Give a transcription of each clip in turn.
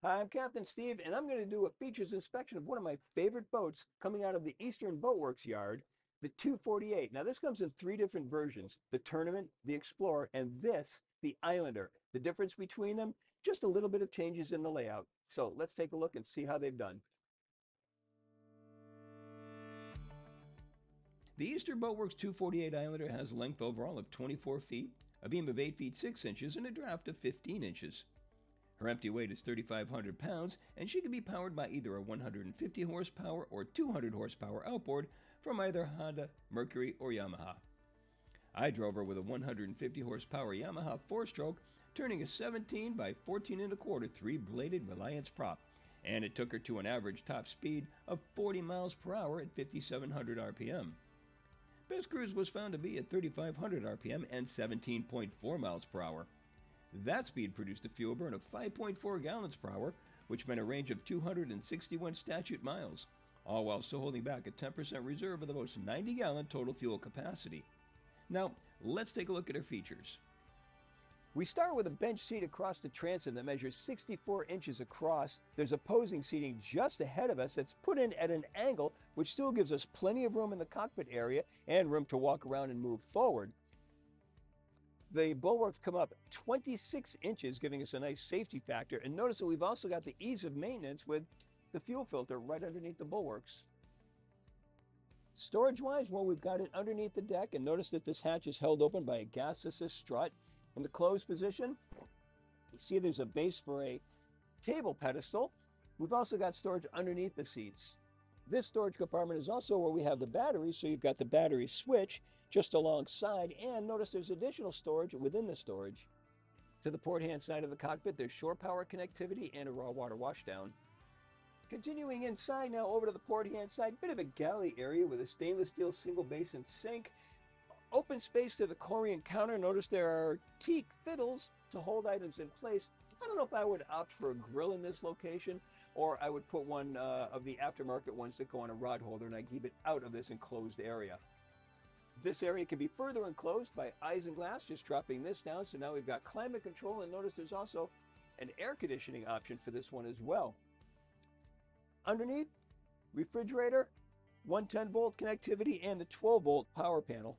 Hi, I'm Captain Steve, and I'm going to do a features inspection of one of my favorite boats coming out of the Eastern Boatworks yard, the 248. Now, this comes in three different versions, the Tournament, the Explorer, and this, the Islander. The difference between them, just a little bit of changes in the layout. So let's take a look and see how they've done. The Eastern Boatworks 248 Islander has a length overall of 24 feet, a beam of 8 feet 6 inches, and a draft of 15 inches. Her empty weight is 3,500 pounds, and she can be powered by either a 150 horsepower or 200 horsepower outboard from either Honda, Mercury, or Yamaha. I drove her with a 150 horsepower Yamaha 4-stroke, turning a 17 by 14 1/4 3-bladed Reliance prop, and it took her to an average top speed of 40 miles per hour at 5,700 RPM. Best cruise was found to be at 3,500 RPM and 17.4 miles per hour. That speed produced a fuel burn of 5.4 gallons per hour, which meant a range of 261 statute miles, all while still holding back a 10% reserve of the boat's 90-gallon total fuel capacity. Now, let's take a look at her features. We start with a bench seat across the transom that measures 64 inches across. There's opposing seating just ahead of us that's put in at an angle, which still gives us plenty of room in the cockpit area and room to walk around and move forward. The bulwarks come up 26 inches, giving us a nice safety factor. And notice that we've also got the ease of maintenance with the fuel filter right underneath the bulwarks. Storage-wise, well, we've got it underneath the deck, and notice that this hatch is held open by a gas assist strut. In the closed position, you see there's a base for a table pedestal. We've also got storage underneath the seats. This storage compartment is also where we have the batteries, so you've got the battery switch just alongside, and notice there's additional storage within the storage. To the port-hand side of the cockpit, there's shore power connectivity and a raw water washdown. Continuing inside now over to the port-hand side, bit of a galley area with a stainless steel single basin sink. Open space to the Korean counter. Notice there are teak fiddles to hold items in place. I don't know if I would opt for a grill in this location, or I would put one of the aftermarket ones that go on a rod holder, and I keep it out of this enclosed area. This area can be further enclosed by isinglass, just dropping this down. So now we've got climate control, and notice there's also an air conditioning option for this one as well. Underneath, refrigerator, 110-volt connectivity, and the 12-volt power panel.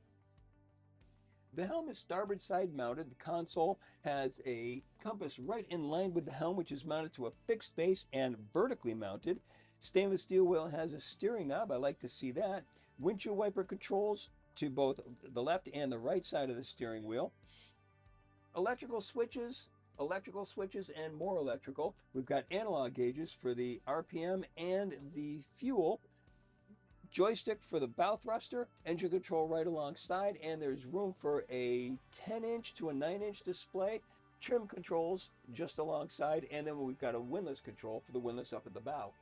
The helm is starboard side mounted. The console has a compass right in line with the helm, which is mounted to a fixed base and vertically mounted. Stainless steel wheel has a steering knob. I like to see that. Windshield wiper controls to both the left and the right side of the steering wheel. Electrical switches, and more electrical. We've got analog gauges for the RPM and the fuel. Joystick for the bow thruster, engine control right alongside, and there's room for a 10-inch to a 9-inch display, trim controls just alongside, and then we've got a windlass control for the windlass up at the bow.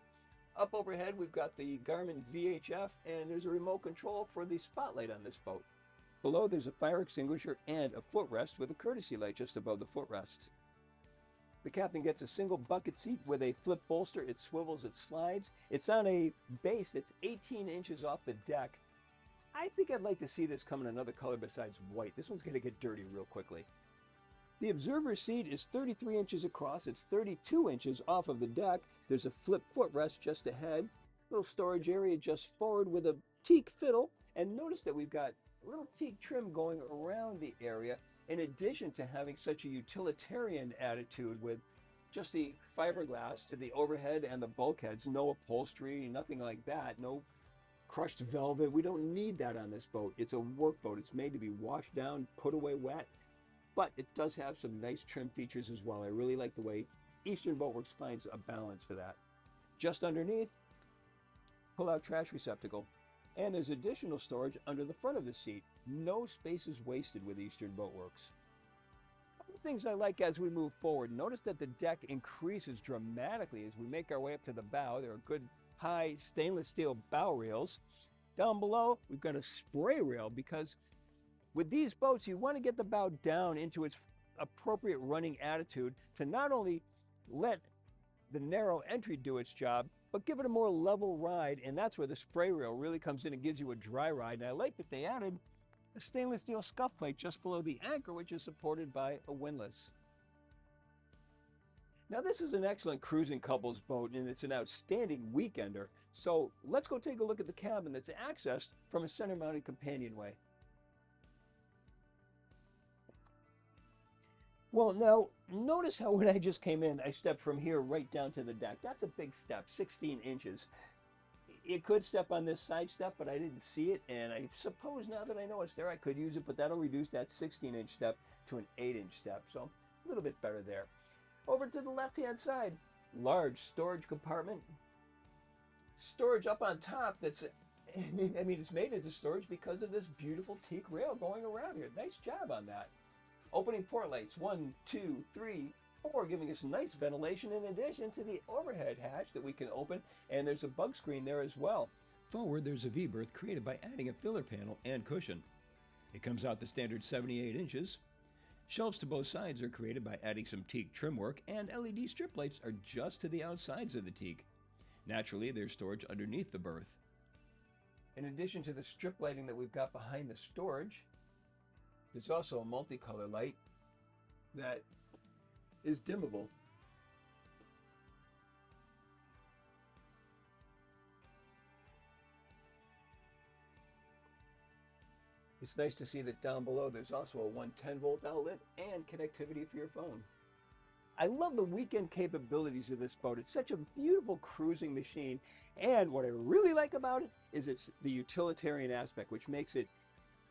Up overhead, we've got the Garmin VHF, and there's a remote control for the spotlight on this boat. Below, there's a fire extinguisher and a footrest with a courtesy light just above the footrest. The captain gets a single bucket seat with a flip bolster. It swivels, it slides. It's on a base that's 18 inches off the deck. I think I'd like to see this come in another color besides white. This one's going to get dirty real quickly. The observer seat is 33 inches across. It's 32 inches off of the deck. There's a flip footrest just ahead. Little storage area just forward with a teak fiddle. And notice that we've got a little teak trim going around the area, in addition to having such a utilitarian attitude with just the fiberglass to the overhead and the bulkheads, no upholstery, nothing like that, no crushed velvet. We don't need that on this boat. It's a work boat. It's made to be washed down, put away wet, but it does have some nice trim features as well. I really like the way Eastern Boatworks finds a balance for that. Just underneath, pull-out trash receptacle. And there's additional storage under the front of the seat. No space is wasted with Eastern Boatworks. Other things I like as we move forward, notice that the deck increases dramatically as we make our way up to the bow. There are good high stainless steel bow rails. Down below, we've got a spray rail, because with these boats, you want to get the bow down into its appropriate running attitude to not only let the narrow entry do its job, but give it a more level ride, and that's where the spray rail really comes in and gives you a dry ride. And I like that they added a stainless steel scuff plate just below the anchor, which is supported by a windlass. Now this is an excellent cruising couples boat and it's an outstanding weekender. So let's go take a look at the cabin that's accessed from a center mounted companionway. Well, now notice how when I just came in, I stepped from here right down to the deck. That's a big step, 16 inches. It could step on this side step, but I didn't see it. And I suppose now that I know it's there, I could use it, but that'll reduce that 16-inch step to an 8-inch step. So a little bit better there. Over to the left-hand side, large storage compartment. Storage up on top that's, I mean, it's made into storage because of this beautiful teak rail going around here. Nice job on that. Opening port lights, 1, 2, 3, 4, giving us nice ventilation in addition to the overhead hatch that we can open, and there's a bug screen there as well. Forward, there's a V-berth created by adding a filler panel and cushion. It comes out the standard 78 inches. Shelves to both sides are created by adding some teak trim work, and LED strip lights are just to the outsides of the teak. Naturally, there's storage underneath the berth. In addition to the strip lighting that we've got behind the storage, there's also a multicolor light that is dimmable. It's nice to see that down below there's also a 110-volt outlet and connectivity for your phone. I love the weekend capabilities of this boat. It's such a beautiful cruising machine, and what I really like about it is it's the utilitarian aspect, which makes it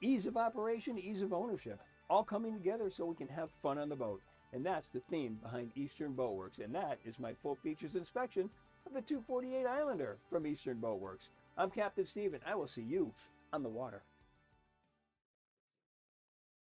ease of operation, ease of ownership, all coming together so we can have fun on the boat. And that's the theme behind Eastern Boatworks, and that is my full features inspection of the 248 Islander from Eastern Boatworks. I'm Captain Steve, and I will see you on the water.